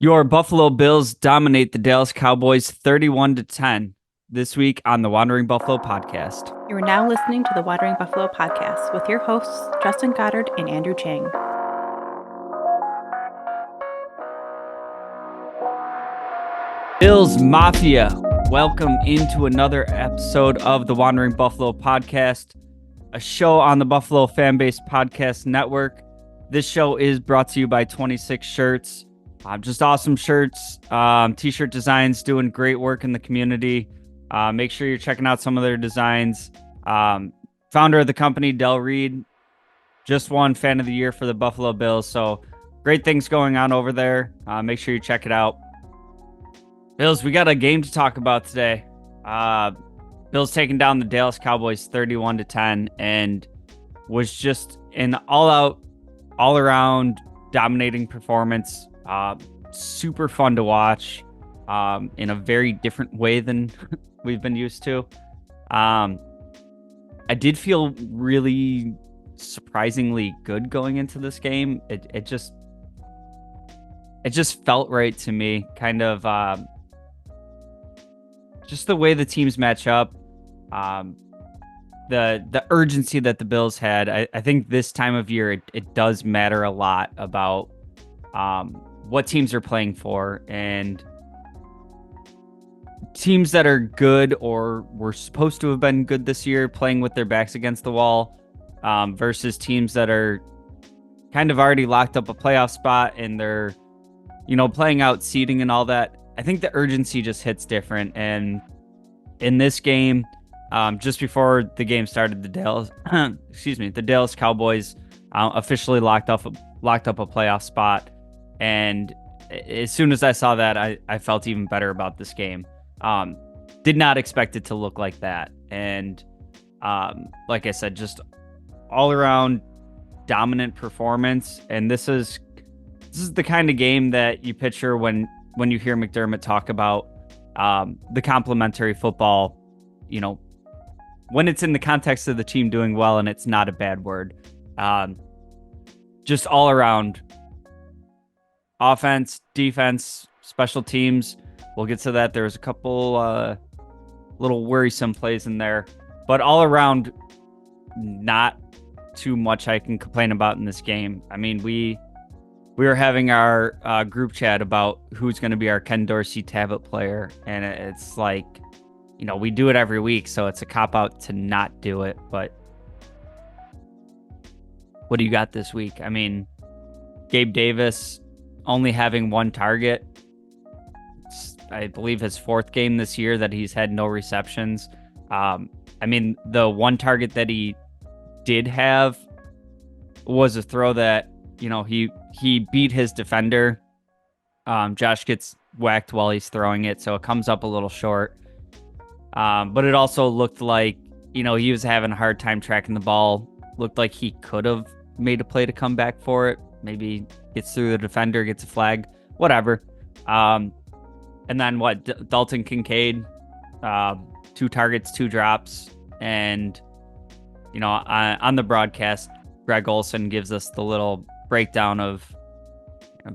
Your Buffalo Bills dominate the Dallas Cowboys 31-10 this week on the Wandering Buffalo podcast. You are now listening to the Wandering Buffalo podcast with your hosts, Justin Goddard and Andrew Chang. Bills Mafia, welcome into another episode of the Wandering Buffalo podcast, a show on the Buffalo FamBase podcast network. This show is brought to you by 26 Shirts. Just awesome shirts, t-shirt designs, doing great work in the community. Make sure you're checking out some of their designs. Founder of the company, Del Reed, just won Fan of the Year for the Buffalo Bills. So great things going on over there. Make sure you check it out. Bills, we got a game to talk about today. Bills taking down the Dallas Cowboys 31-10 and was just an all-out, all-around dominating performance. Super fun to watch in a very different way than we've been used to. I did feel really surprisingly good going into this game. It just felt right to me. Kind of just the way the teams match up. The urgency that the Bills had. I think this time of year it does matter a lot about what teams are playing for, and teams that are good or were supposed to have been good this year playing with their backs against the wall versus teams that are kind of already locked up a playoff spot and they're, playing out seeding and all that. I think the urgency just hits different. And in this game, just before the game started, the Dallas Cowboys officially locked up a playoff spot. And as soon as I saw that, I felt even better about this game. Did not expect it to look like that. And like I said, just all around dominant performance. And this is the kind of game that you picture when you hear McDermott talk about the complementary football, when it's in the context of the team doing well and it's not a bad word. Just all around offense, defense, special teams. We'll get to that. There was a couple little worrisome plays in there, but all around, not too much I can complain about in this game. I mean, we were having our group chat about who's going to be our Ken Dorsey tablet player, and it's like, we do it every week, so it's a cop-out to not do it. But what do you got this week? I mean, Gabe Davis only having one target. It's, I believe, his fourth game this year that he's had no receptions. I mean, the one target that he did have was a throw that, he beat his defender. Josh gets whacked while he's throwing it, so it comes up a little short. But it also looked like, he was having a hard time tracking the ball. Looked like he could have made a play to come back for it. Maybe gets through the defender, gets a flag, whatever. And then Dalton Kincaid, 2 targets, 2 drops. And, on the broadcast, Greg Olson gives us the little breakdown of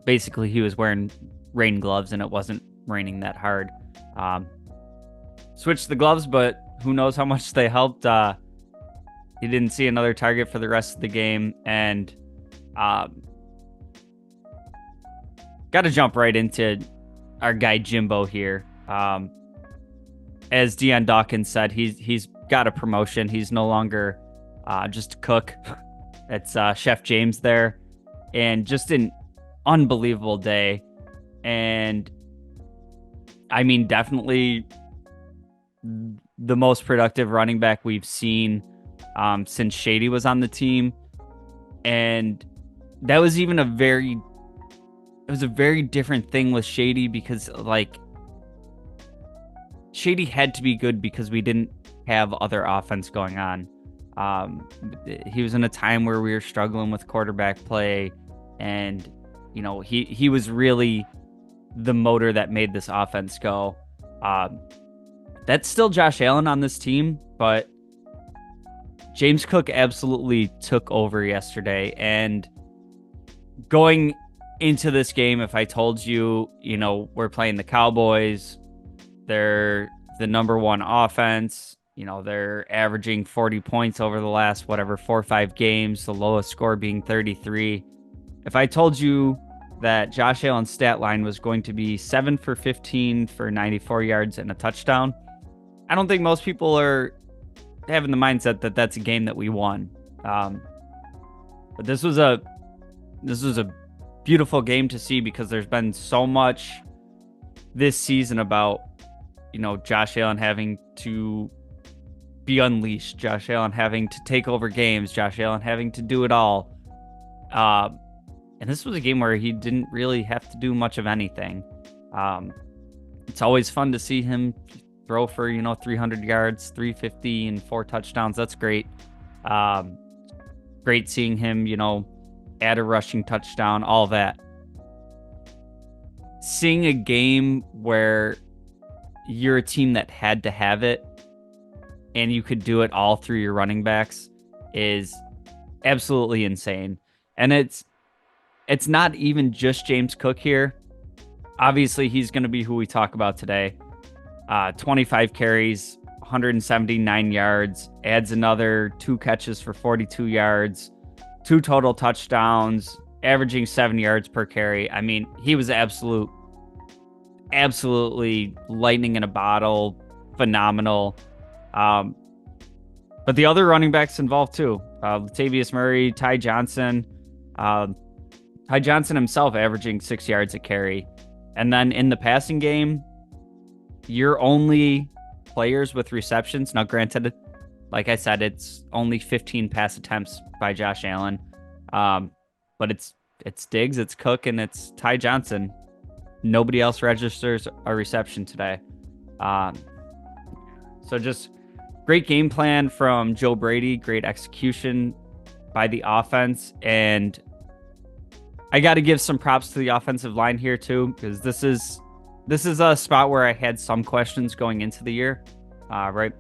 basically he was wearing rain gloves and it wasn't raining that hard. Switched the gloves, but who knows how much they helped. He didn't see another target for the rest of the game. And got to jump right into our guy Jimbo here. As Deion Dawkins said, he's got a promotion. He's no longer just a cook. It's Chef James there. And just an unbelievable day. And I mean, definitely the most productive running back we've seen since Shady was on the team. And that was even a very different thing with Shady, because Shady had to be good because we didn't have other offense going on. He was in a time where we were struggling with quarterback play, and he was really the motor that made this offense go. That's still Josh Allen on this team, but James Cook absolutely took over yesterday, and going into this game, if I told you, we're playing the Cowboys, they're the number one offense, they're averaging 40 points over the last, 4 or 5 games, the lowest score being 33. If I told you that Josh Allen's stat line was going to be 7 for 15 for 94 yards and a touchdown, I don't think most people are having the mindset that that's a game that we won. But this was a beautiful game to see, because there's been so much this season about, Josh Allen having to be unleashed, Josh Allen having to take over games, Josh Allen having to do it all. And this was a game where he didn't really have to do much of anything. It's always fun to see him throw for, 300 yards, 350 and 4 touchdowns. That's great. Great seeing him, add a rushing touchdown, all that. Seeing a game where you're a team that had to have it and you could do it all through your running backs is absolutely insane. And it's not even just James Cook here. Obviously, he's going to be who we talk about today. 25 carries, 179 yards, adds another 2 catches for 42 yards, 2 total touchdowns, averaging 7 yards per carry. I mean, he was absolutely lightning in a bottle, phenomenal. But the other running backs involved too. Latavius Murray, Ty Johnson. Ty Johnson himself averaging 6 yards a carry. And then in the passing game, your only players with receptions. Now, granted, like I said, it's only 15 pass attempts by Josh Allen. But it's Diggs, it's Cook, and it's Ty Johnson. Nobody else registers a reception today. So just great game plan from Joe Brady, great execution by the offense. And I got to give some props to the offensive line here too, because this is a spot where I had some questions going into the year, right?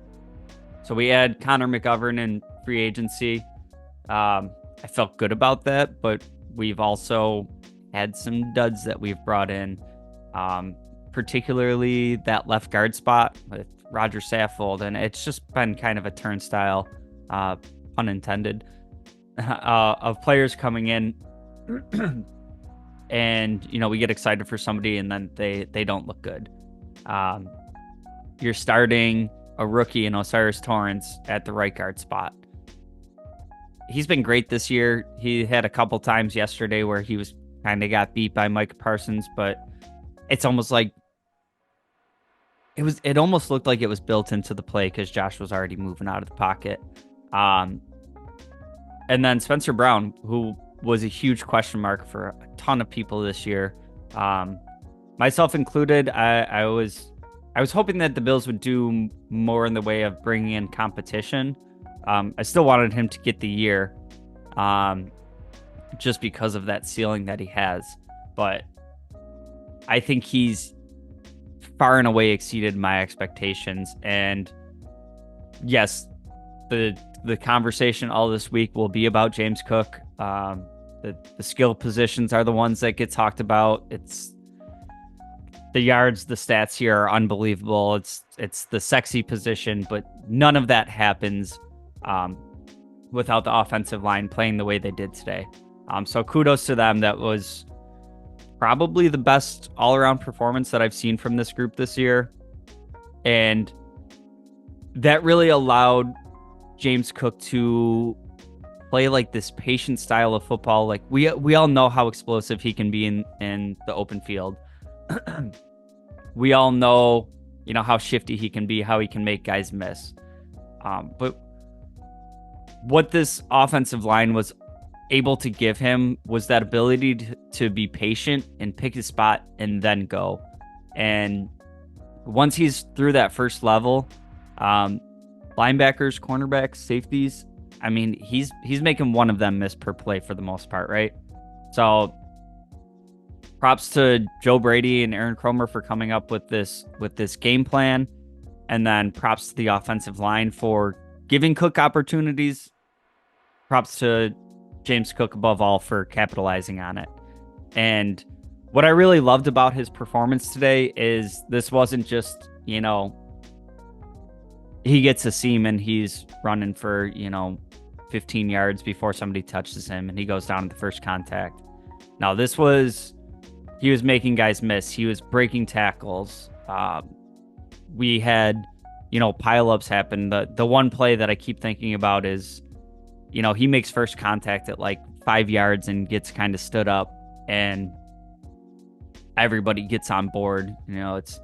So we had Connor McGovern in free agency. I felt good about that, but we've also had some duds that we've brought in, particularly that left guard spot with Roger Saffold, and it's just been kind of a turnstile, pun intended, of players coming in. And we get excited for somebody and then they don't look good. You're starting a rookie in Osiris Torrance at the right guard spot. He's been great this year. He had a couple times yesterday where he was kind of got beat by Micah Parsons, but it's almost like it almost looked like it was built into the play because Josh was already moving out of the pocket. And then Spencer Brown, who was a huge question mark for a ton of people this year, myself included. I was hoping that the Bills would do more in the way of bringing in competition. I still wanted him to get the year, just because of that ceiling that he has. But I think he's far and away exceeded my expectations. And yes, the conversation all this week will be about James Cook. The skill positions are the ones that get talked about. It's the yards, the stats here are unbelievable. It's the sexy position, but none of that happens without the offensive line playing the way they did today. So kudos to them. That was probably the best all-around performance that I've seen from this group this year. And that really allowed James Cook to play like this patient style of football. Like we all know how explosive he can be in the open field. We all know, how shifty he can be, how he can make guys miss. But what this offensive line was able to give him was that ability to be patient and pick his spot and then go. And once he's through that first level, linebackers, cornerbacks, safeties, I mean, he's making one of them miss per play for the most part, right? So props to Joe Brady and Aaron Kromer for coming up with this game plan. And then props to the offensive line for giving Cook opportunities. Props to James Cook above all for capitalizing on it. And what I really loved about his performance today is this wasn't just, he gets a seam and he's running for, 15 yards before somebody touches him and he goes down at the first contact. Now, he was making guys miss. He was breaking tackles. We had, pileups happen. The one play that I keep thinking about is, he makes first contact at like 5 yards and gets kind of stood up, and everybody gets on board. It's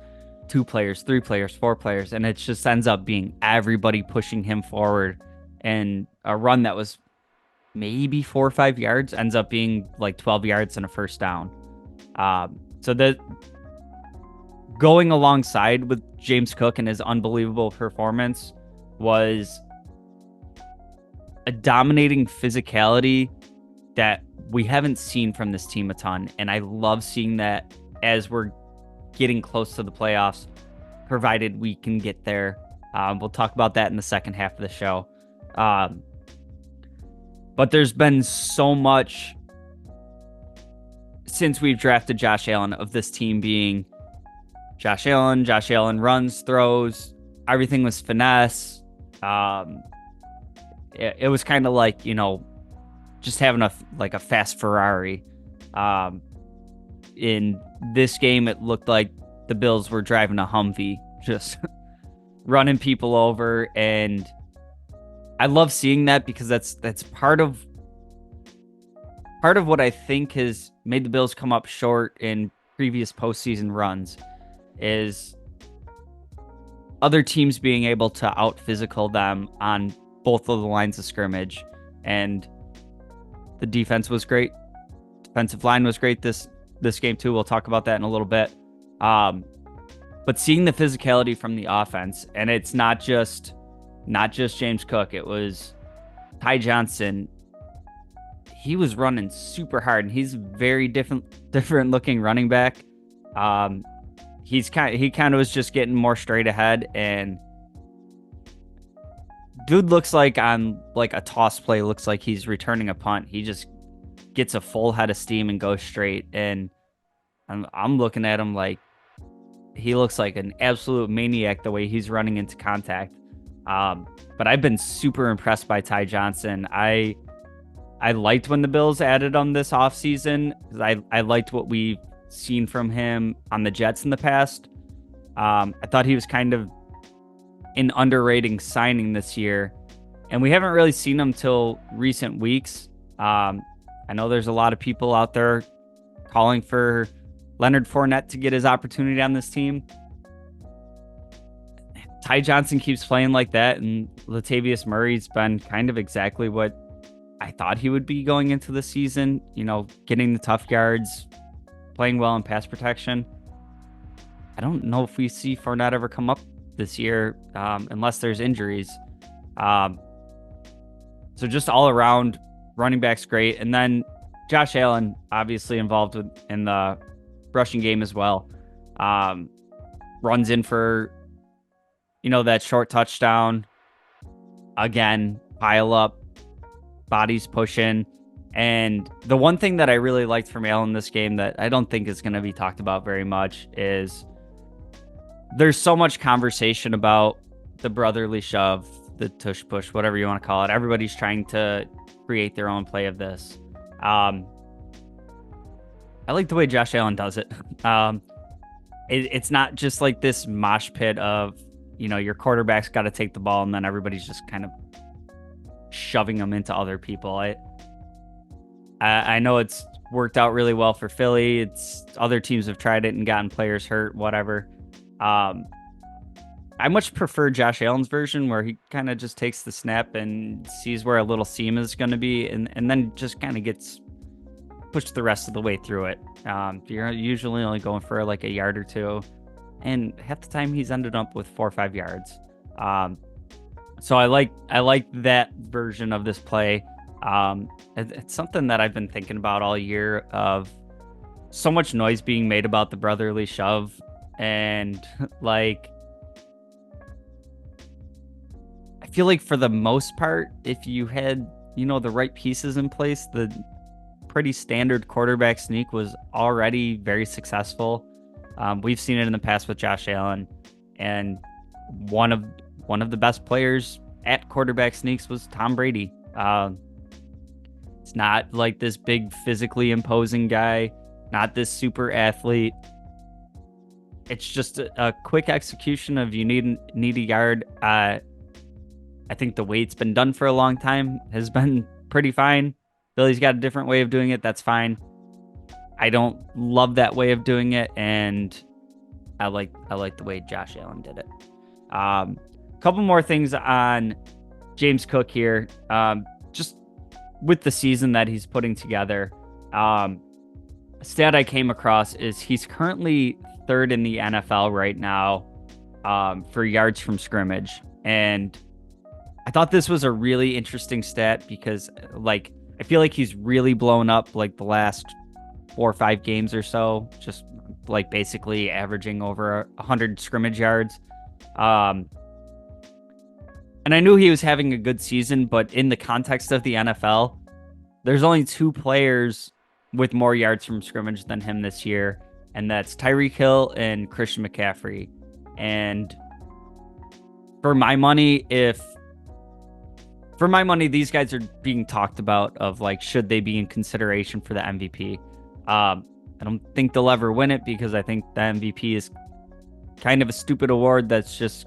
2 players, 3 players, 4 players, and it just ends up being everybody pushing him forward. And a run that was maybe 4 or 5 yards ends up being like 12 yards and a first down. So that going alongside with James Cook and his unbelievable performance was a dominating physicality that we haven't seen from this team a ton. And I love seeing that as we're getting close to the playoffs, provided we can get there. We'll talk about that in the second half of the show. But there's been so much since we've drafted Josh Allen of this team being Josh Allen runs, throws, everything was finesse. It was kind of like, just having a fast Ferrari. In this game, it looked like the Bills were driving a Humvee, just running people over. And I love seeing that because that's part of what I think has made the Bills come up short in previous postseason runs is other teams being able to out physical them on both of the lines of scrimmage. And the defense was great. Defensive line was great this game too. We'll talk about that in a little bit. But seeing the physicality from the offense, and it's not just James Cook, it was Ty Johnson. He was running super hard, and he's a very different looking running back. He kind of was just getting more straight ahead, and dude looks like on like a toss play, looks like he's returning a punt. He just gets a full head of steam and goes straight. And I'm looking at him like he looks like an absolute maniac the way he's running into contact. But I've been super impressed by Ty Johnson. I liked when the Bills added him this offseason because I liked what we've seen from him on the Jets in the past. I thought he was kind of an underrating signing this year, and we haven't really seen him till recent weeks. I know there's a lot of people out there calling for Leonard Fournette to get his opportunity on this team. Ty Johnson keeps playing like that, and Latavius Murray's been kind of exactly what I thought he would be going into the season, getting the tough yards, playing well in pass protection. I don't know if we see Fournette ever come up this year, unless there's injuries. So just all around, running back's great. And then Josh Allen, obviously involved in the rushing game as well. Runs in for, that short touchdown. Again, pile up, bodies pushing. And the one thing that I really liked from Allen this game that I don't think is going to be talked about very much is there's so much conversation about the brotherly shove, the tush push, whatever you want to call it. Everybody's trying to create their own play of this. I like the way Josh Allen does it. It's not just like this mosh pit of, your quarterback's got to take the ball and then everybody's just kind of shoving them into other people. I know it's worked out really well for Philly. It's other teams have tried it and gotten players hurt, whatever. I much prefer Josh Allen's version where he kind of just takes the snap and sees where a little seam is going to be and then just kind of gets pushed the rest of the way through it. You're usually only going for like a yard or two, and half the time he's ended up with 4 or 5 yards. So I like that version of this play. It's something that I've been thinking about all year, of so much noise being made about the brotherly shove, and like I feel like for the most part, if you had the right pieces in place, the pretty standard quarterback sneak was already very successful. We've seen it in the past with Josh Allen, and one of the best players at quarterback sneaks was Tom Brady. It's not like this big physically imposing guy, not this super athlete. It's just a quick execution of you need a yard. I think the way it's been done for a long time has been pretty fine. Billy's got a different way of doing it. That's fine. I don't love that way of doing it, and I like the way Josh Allen did it. Couple more things on James Cook here. Just with the season that he's putting together. A stat I came across is he's currently third in the NFL right now for yards from scrimmage. And I thought this was a really interesting stat because like I feel like he's really blown up like the last 4 or 5 games or so, just like basically averaging over 100 scrimmage yards. And I knew he was having a good season, but in the context of the NFL, there's only 2 players with more yards from scrimmage than him this year, and that's Tyreek Hill and Christian McCaffrey. And for my money, these guys are being talked about of like, should they be in consideration for the MVP? I don't think they'll ever win it because I think the MVP is kind of a stupid award. That's just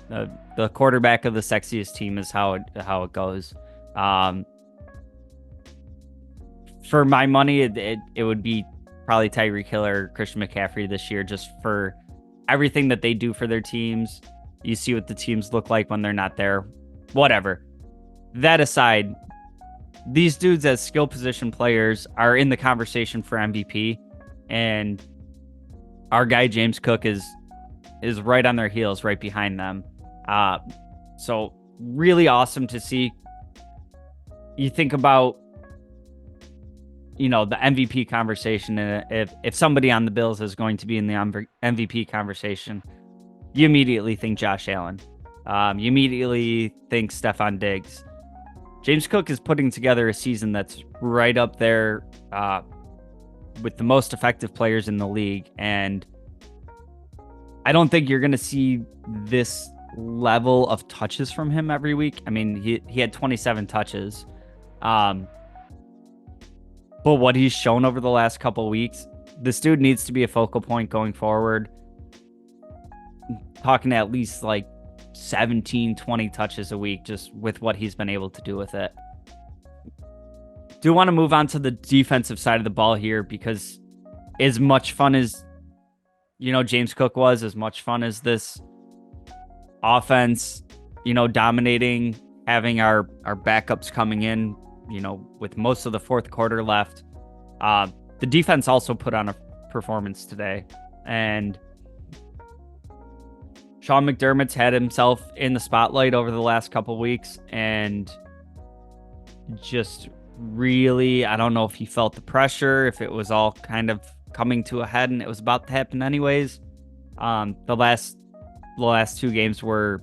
the quarterback of the sexiest team is how it goes. For my money, it would be probably Tyreek Hill or Christian McCaffrey this year, just for everything that they do for their teams. You see what the teams look like when they're not there. Whatever. That aside, these dudes as skill position players are in the conversation for MVP, and our guy James Cook is right on their heels, right behind them. So really awesome to see. You think about, the MVP conversation, and if somebody on the Bills is going to be in the MVP conversation, you immediately think Josh Allen. You immediately think Stephon Diggs. James Cook is putting together a season that's right up there with the most effective players in the league, and I don't think you're going to see this level of touches from him every week. I mean, he had 27 touches. But what he's shown over the last couple weeks, this dude needs to be a focal point going forward. Talking at least like 17, 20 touches a week, just with what he's been able to do with it. Do want to move on to the defensive side of the ball here, because as much fun as, James Cook was, as much fun as this offense, dominating, having our backups coming in, with most of the fourth quarter left. The defense also put on a performance today, and Sean McDermott's had himself in the spotlight over the last couple weeks, and just really, I don't know if he felt the pressure, if it was all kind of coming to a head and it was about to happen anyways. The last 2 games were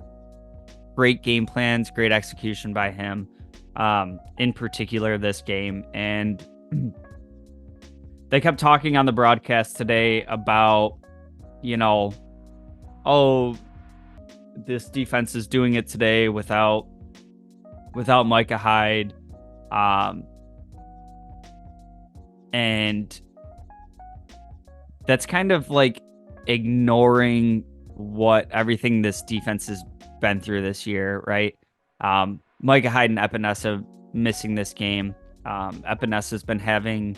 great game plans, great execution by him. In particular this game, and they kept talking on the broadcast today about, this defense is doing it today without Micah Hyde, and that's kind of like ignoring what everything this defense has been through this year, right? Micah Hyde and Epinesa missing this game. Epinesa's been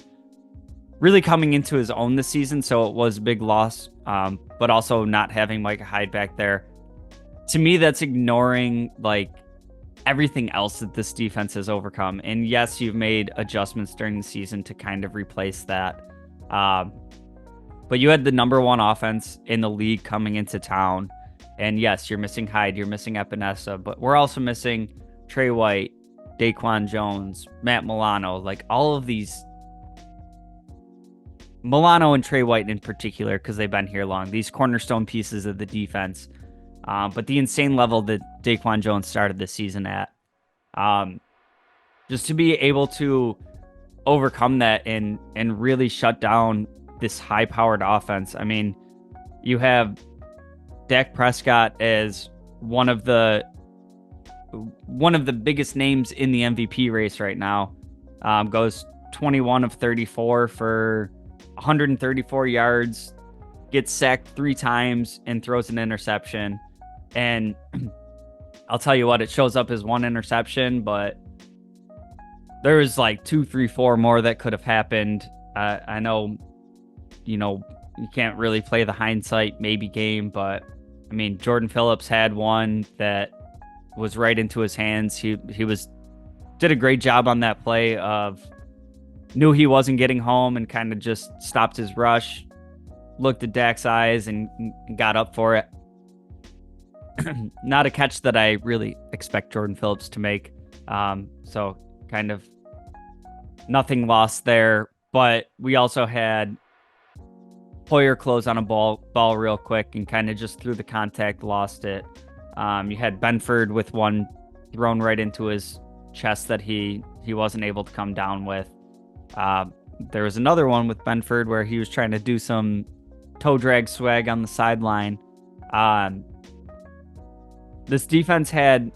really coming into his own this season, so it was a big loss, but also not having Micah Hyde back there. To me, that's ignoring like everything else that this defense has overcome. And yes, you've made adjustments during the season to kind of replace that. But you had the number 1 offense in the league coming into town. And yes, you're missing Hyde, you're missing Epinesa, but we're also missing Trey White, Daquan Jones, Matt Milano, like all of these, Milano and Trey White in particular, because they've been here long, these cornerstone pieces of the defense. But the insane level that Daquan Jones started this season at, just to be able to overcome that and really shut down this high-powered offense. I mean, you have Dak Prescott as one of the biggest names in the MVP race right now. Goes 21 of 34 for 134 yards, gets sacked 3 times, and throws an interception. And I'll tell you what, it shows up as 1 interception, but there was like 2, 3, 4 more that could have happened. I know, you can't really play the hindsight maybe game, but I mean, Jordan Phillips had one that was right into his hands. He did a great job on that play of knew he wasn't getting home and kind of just stopped his rush, looked at Dak's eyes and got up for it. Not a catch that I really expect Jordan Phillips to make. So kind of nothing lost there, but we also had Hoyer close on a ball real quick and kind of just through the contact lost it. You had Benford with one thrown right into his chest that he wasn't able to come down with. There was another one with Benford where he was trying to do some toe drag swag on the sideline. This defense had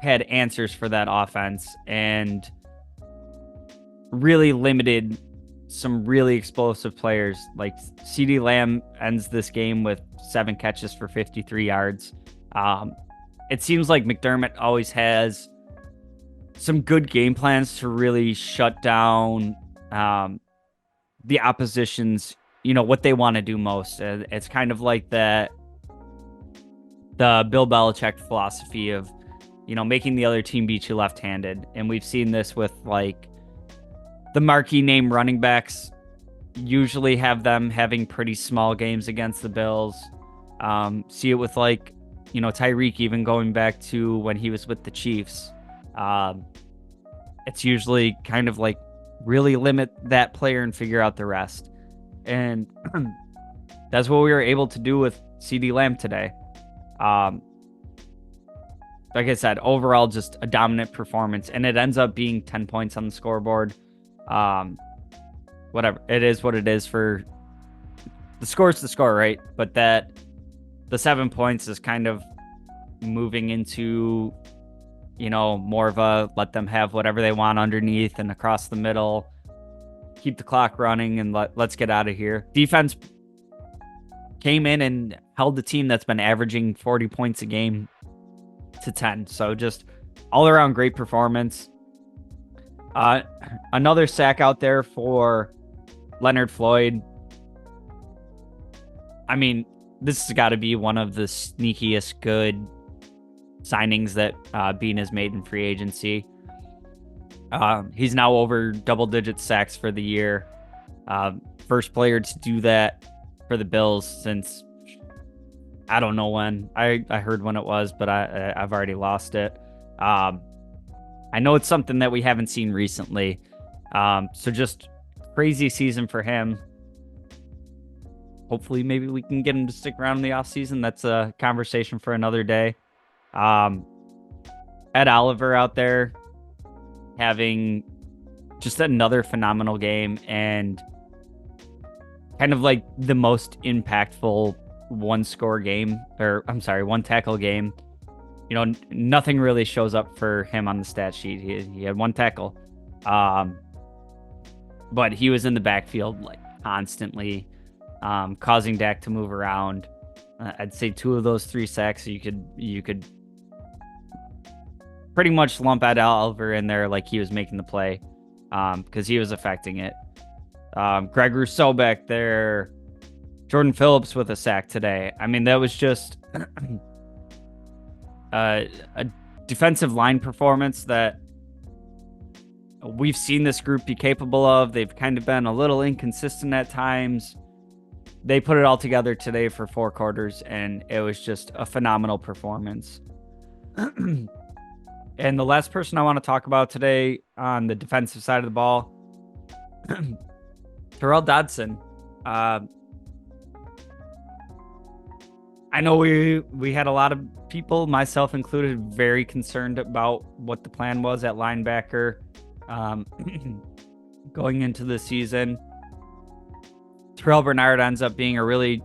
answers for that offense and really limited some really explosive players. Like CeeDee Lamb ends this game with 7 catches for 53 yards. It seems like McDermott always has some good game plans to really shut down the opposition's, what they want to do most. It's kind of like the Bill Belichick philosophy of, making the other team beat you left-handed. And we've seen this with like the marquee name running backs usually have them having pretty small games against the Bills. See it with like, Tyreek even going back to when he was with the Chiefs. It's usually kind of like really limit that player and figure out the rest. And that's what we were able to do with CeeDee Lamb today. Like I said, overall, just a dominant performance, and it ends up being 10 points on the scoreboard. Whatever. It is what it is. For the score's the score, right? But the 7 points is kind of moving into, more of a let them have whatever they want underneath and across the middle, keep the clock running, and let's get out of here. Defense came in and held the team that's been averaging 40 points a game to 10. So just all around great performance. Another sack out there for Leonard Floyd. I mean, this has got to be one of the sneakiest good signings that Bean has made in free agency. He's now over double-digit sacks for the year. First player to do that for the Bills since I don't know when. I heard when it was, but I've already lost it. I know it's something that we haven't seen recently. So just crazy season for him. Hopefully, maybe we can get him to stick around in the offseason. That's a conversation for another day. Ed Oliver out there having just another phenomenal game and kind of like the most impactful one tackle game. Nothing really shows up for him on the stat sheet. He had 1 tackle. But he was in the backfield like constantly, causing Dak to move around. I'd say 2 of those 3 sacks you could pretty much lump Ed Oliver in there like he was making the play, because he was affecting it. Greg Rousseau back there, Jordan Phillips with a sack today. I mean, that was just a defensive line performance that we've seen this group be capable of. They've kind of been a little inconsistent at times. They put it all together today for 4 quarters, and it was just a phenomenal performance. And the last person I want to talk about today on the defensive side of the ball, Terrell Dodson. I know we had a lot of people, myself included, very concerned about what the plan was at linebacker. going into the season. Terrell Bernard ends up being a really,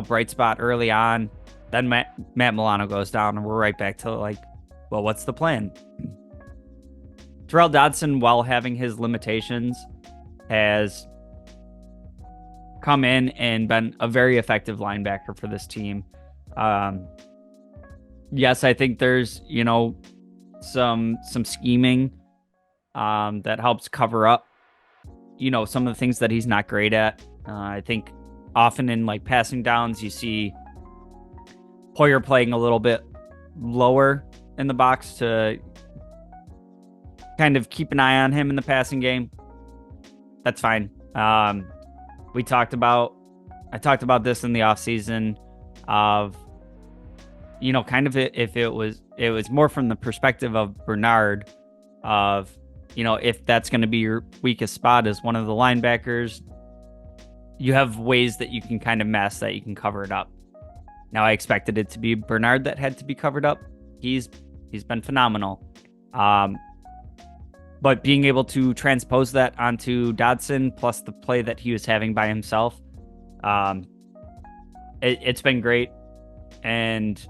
bright spot early on. Then Matt Milano goes down, and we're right back to well, what's the plan? Terrell Dodson, while having his limitations, has come in and been a very effective linebacker for this team. Yes, I think there's, some scheming that helps cover up, some of the things that he's not great at. I think often in passing downs, you see Hoyer playing a little bit lower in the box to kind of keep an eye on him in the passing game. That's fine. I talked about this in the offseason of, kind of if it was more from the perspective of Bernard of, if that's going to be your weakest spot as one of the linebackers, you have ways that you can kind of mask that, you can cover it up. Now, I expected it to be Bernard that had to be covered up. He's been phenomenal. But being able to transpose that onto Dodson, plus the play that he was having by himself, it's been great. And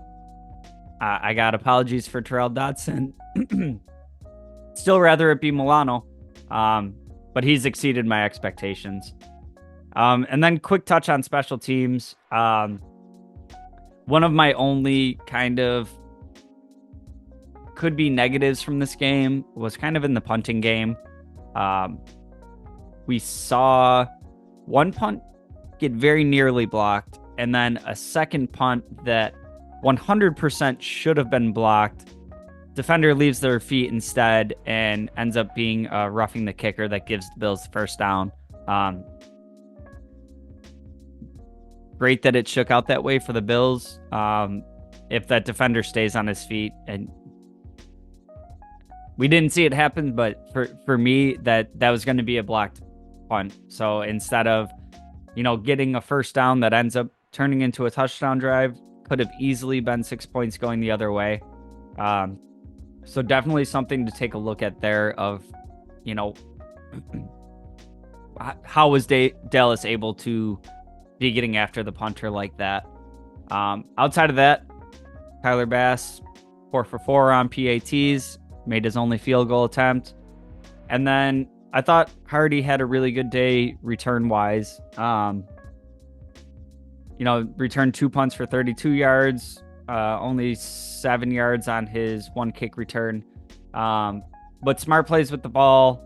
I got apologies for Terrell Dodson. Still rather it be Milano, but he's exceeded my expectations. And then quick touch on special teams. One of my only kind of could be negatives from this game was kind of in the punting game. We saw one punt get very nearly blocked, and then a second punt that 100% should have been blocked. Defender leaves their feet instead and ends up being roughing the kicker that gives the Bills the first down. Great that it shook out that way for the Bills. If that defender stays on his feet, and we didn't see it happen, but for me, that was going to be a blocked punt. So instead of, getting a first down that ends up turning into a touchdown drive, could have easily been 6 points going the other way. So definitely something to take a look at there of, how was Dallas able to be getting after the punter like that? Outside of that, Tyler Bass, 4 for 4 on PATs, made his only field goal attempt. And then I thought Hardy had a really good day return-wise. Returned 2 punts for 32 yards, only 7 yards on his one kick return. But smart plays with the ball,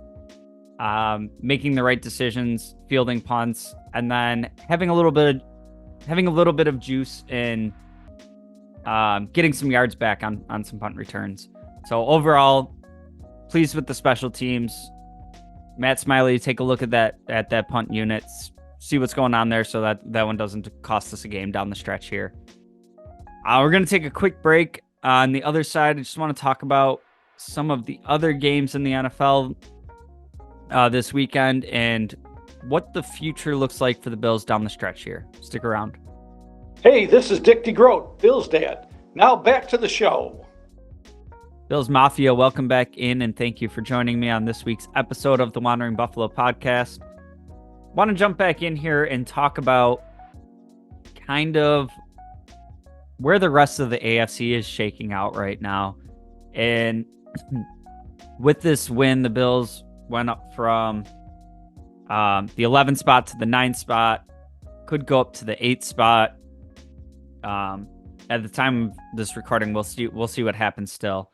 making the right decisions, fielding punts, and then having a little bit of juice in getting some yards back on some punt returns. So overall, pleased with the special teams. Matt Smiley, take a look at that punt unit, see what's going on there so that one doesn't cost us a game down the stretch here. We're going to take a quick break. On the other side, I just want to talk about some of the other games in the NFL this weekend and what the future looks like for the Bills down the stretch here. Stick around. Hey, this is Dick DeGroat, Bill's dad. Now back to the show. Bills Mafia, welcome back in, and thank you for joining me on this week's episode of the Wandering Buffalo podcast. Want to jump back in here and talk about kind of where the rest of the AFC is shaking out right now. And with this win, the Bills went up from the 11th spot to the 9th spot, could go up to the 8th spot. At the time of this recording, we'll see what happens still.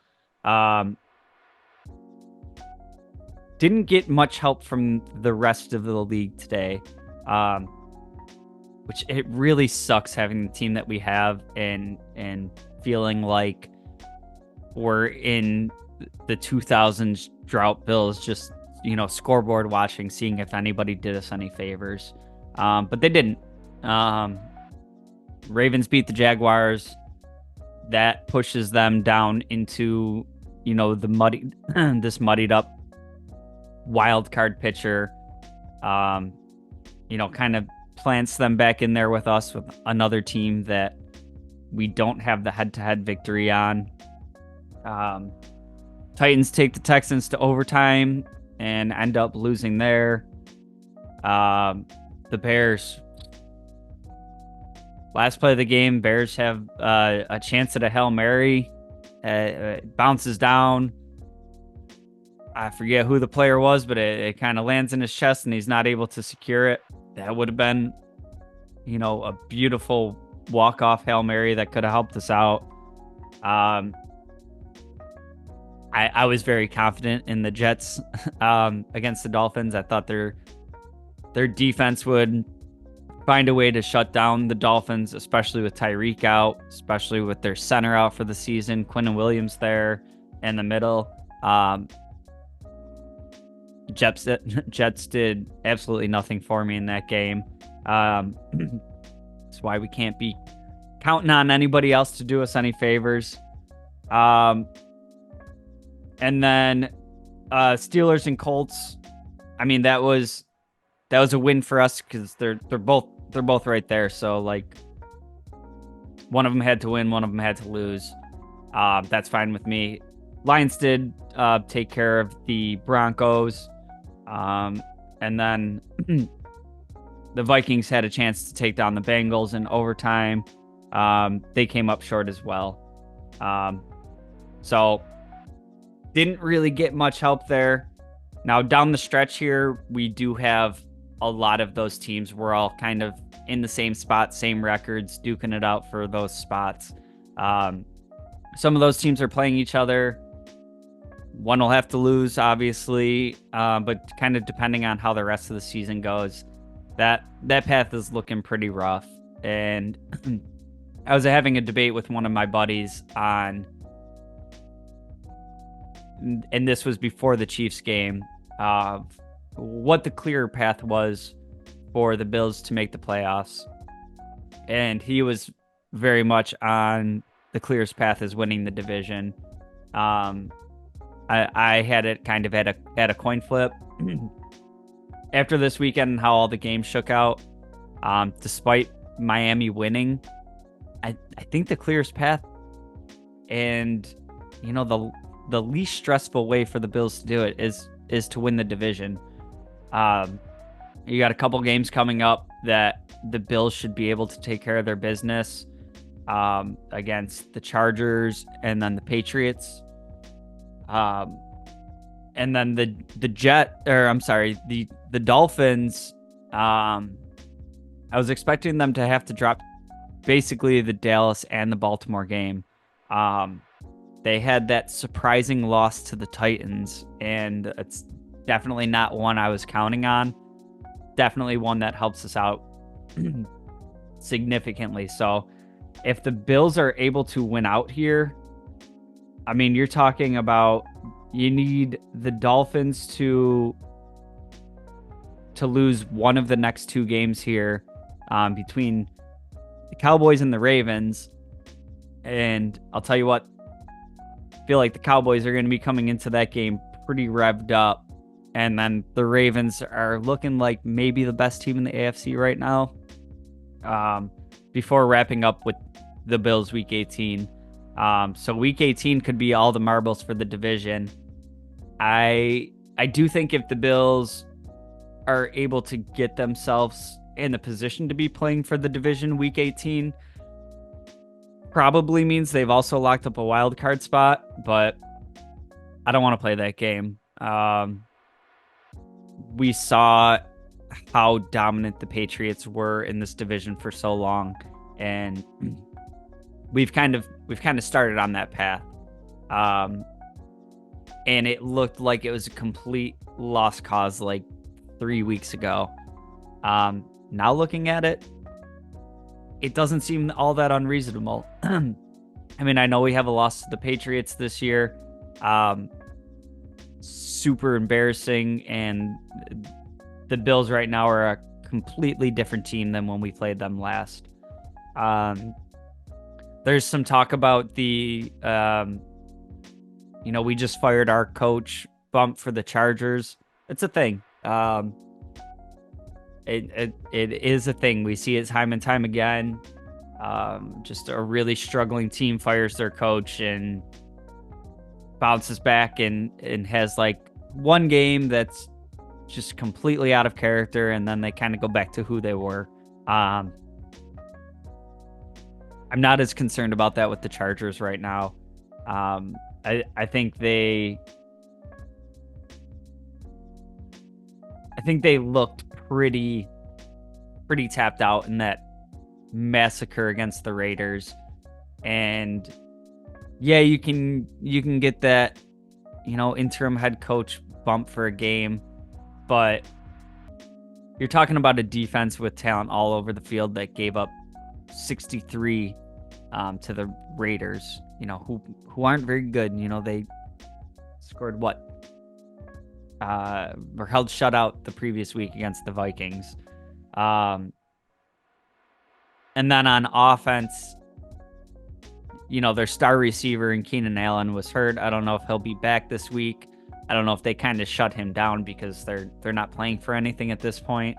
Didn't get much help from the rest of the league today, which it really sucks having the team that we have and feeling like we're in the 2000s drought Bills, just, scoreboard watching, seeing if anybody did us any favors. But they didn't. Ravens beat the Jaguars. That pushes them down into, this muddied up wild card picture, kind of plants them back in there with us, with another team that we don't have the head-to-head victory on. Titans take the Texans to overtime. and end up losing there. The Bears, last play of the game, Bears have a chance at a Hail Mary. Bounces down. I forget who the player was, but it kind of lands in his chest and he's not able to secure it. That would have been, a beautiful walk-off Hail Mary that could have helped us out. I was very confident in the Jets against the Dolphins. I thought their defense would find a way to shut down the Dolphins, especially with Tyreek out, especially with their center out for the season, Quinnen Williams there in the middle. Jets did absolutely nothing for me in that game. That's why we can't be counting on anybody else to do us any favors. And then Steelers and Colts. I mean, that was a win for us because they're both right there. So like, one of them had to win, one of them had to lose. That's fine with me. Lions did take care of the Broncos. And then the Vikings had a chance to take down the Bengals in overtime. They came up short as well. So didn't really get much help there. Now down the stretch here, we do have a lot of those teams. We're all kind of in the same spot, same records, duking it out for those spots. Some of those teams are playing each other. One will have to lose, obviously, but kind of depending on how the rest of the season goes, that path is looking pretty rough. And I was having a debate with one of my buddies on, and this was before the Chiefs game, what the clearer path was for the Bills to make the playoffs. And he was very much on the clearest path is winning the division. I had it kind of at a coin flip. After this weekend and how all the games shook out, despite Miami winning, I think the clearest path and the least stressful way for the Bills to do it is to win the division. You got a couple games coming up that the Bills should be able to take care of their business against the Chargers and then the Patriots. And then the Dolphins, I was expecting them to have to drop basically the Dallas and the Baltimore game. They had that surprising loss to the Titans, and it's definitely not one I was counting on. Definitely one that helps us out significantly. So if the Bills are able to win out here, I mean, you're talking about you need the Dolphins to lose one of the next two games here between the Cowboys and the Ravens. And I'll tell you what, I feel like the Cowboys are going to be coming into that game pretty revved up. And then the Ravens are looking like maybe the best team in the AFC right now. Before wrapping up with the Bills week 18. So week 18 could be all the marbles for the division. I do think if the Bills are able to get themselves in the position to be playing for the division week 18, probably means they've also locked up a wild card spot, but I don't want to play that game. We saw how dominant the Patriots were in this division for so long, and we've kind of started on that path. And it looked like it was a complete lost cause like 3 weeks ago. Now looking at it, it doesn't seem all that unreasonable. I mean, I know we have a loss to the Patriots this year. Super embarrassing, and the Bills right now are a completely different team than when we played them last. There's some talk about the, we just fired our coach bump for the Chargers. It's a thing. It is a thing. We see it time and time again. Just a really struggling team fires their coach and bounces back and has like one game that's just completely out of character, and then they kind of go back to who they were. I'm not as concerned about that with the Chargers right now. I think they looked pretty tapped out in that massacre against the Raiders. And yeah, you can get that, interim head coach bump for a game, but you're talking about a defense with talent all over the field that gave up 63 to the Raiders, who aren't very good. They scored were held shutout the previous week against the Vikings. And then on offense, their star receiver in Keenan Allen was hurt. I don't know if he'll be back this week. I don't know if they kind of shut him down because they're not playing for anything at this point.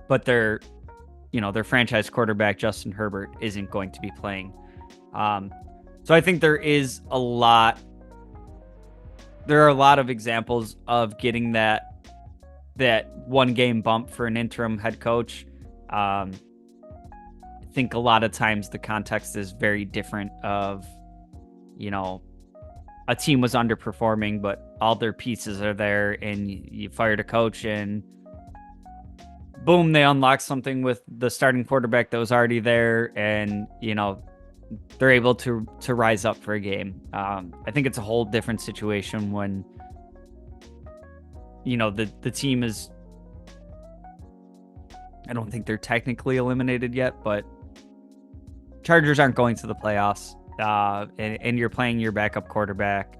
But their franchise quarterback, Justin Herbert, isn't going to be playing. So I think there are a lot of examples of getting that one game bump for an interim head coach. I think a lot of times the context is very different of, a team was underperforming, but all their pieces are there, and you fired a coach, and boom, they unlock something with the starting quarterback that was already there, and, they're able to rise up for a game. I think it's a whole different situation when, the team is, I don't think they're technically eliminated yet, but Chargers aren't going to the playoffs, and you're playing your backup quarterback.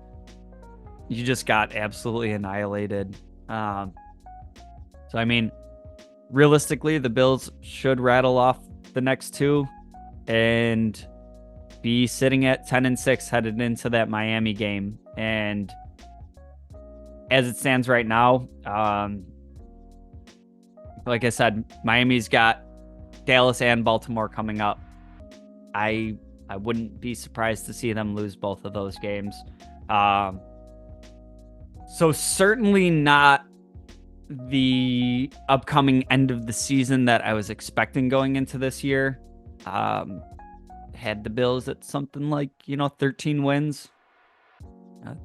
You just got absolutely annihilated. So, I mean, realistically, the Bills should rattle off the next two and be sitting at 10-6 headed into that Miami game. And as it stands right now, like I said, Miami's got Dallas and Baltimore coming up. I wouldn't be surprised to see them lose both of those games. So certainly not the upcoming end of the season that I was expecting going into this year. Had the Bills at something like, 13 wins,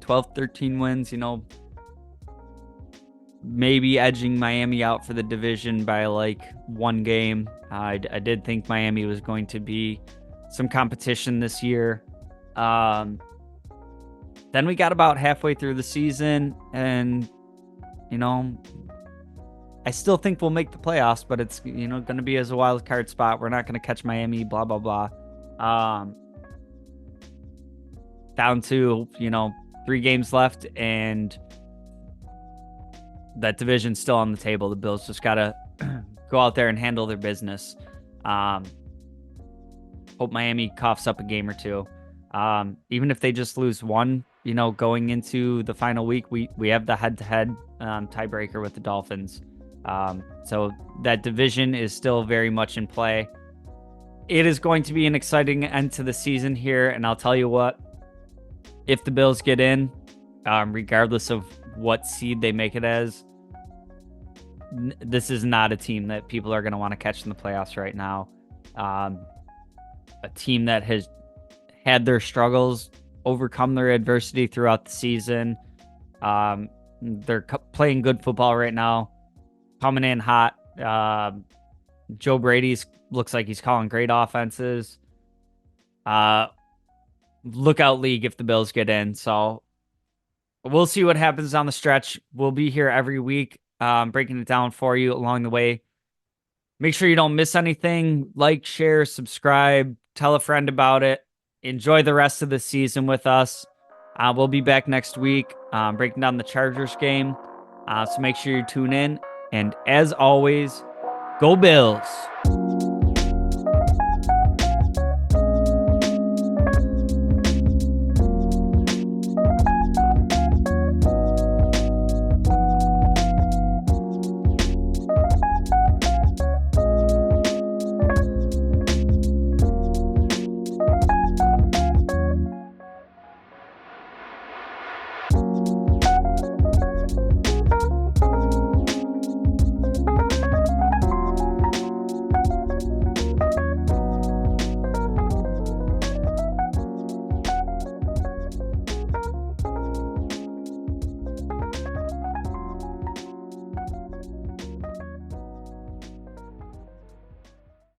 12, 13 wins, maybe edging Miami out for the division by like one game. I did think Miami was going to be some competition this year. Then we got about halfway through the season, and, I still think we'll make the playoffs, but it's, going to be as a wild card spot. We're not going to catch Miami, blah, blah, blah. Down to, 3 games left, and that division's still on the table. The Bills just got to go out there and handle their business. Hope Miami coughs up a game or two. Even if they just lose one, going into the final week, we have the head-to-head tiebreaker with the Dolphins. So that division is still very much in play. It is going to be an exciting end to the season here, and I'll tell you what, if the Bills get in, regardless of what seed they make it as, this is not a team that people are going to want to catch in the playoffs right now. A team that has had their struggles, overcome their adversity throughout the season. They're playing good football right now, coming in hot. Joe Brady's looks like he's calling great offenses. Lookout league if the Bills get in. So we'll see what happens down the stretch. We'll be here every week, breaking it down for you along the way. Make sure you don't miss anything. Like, share, subscribe, tell a friend about it. Enjoy the rest of the season with us. We'll be back next week, breaking down the Chargers game. So make sure you tune in. And as always, go Bills.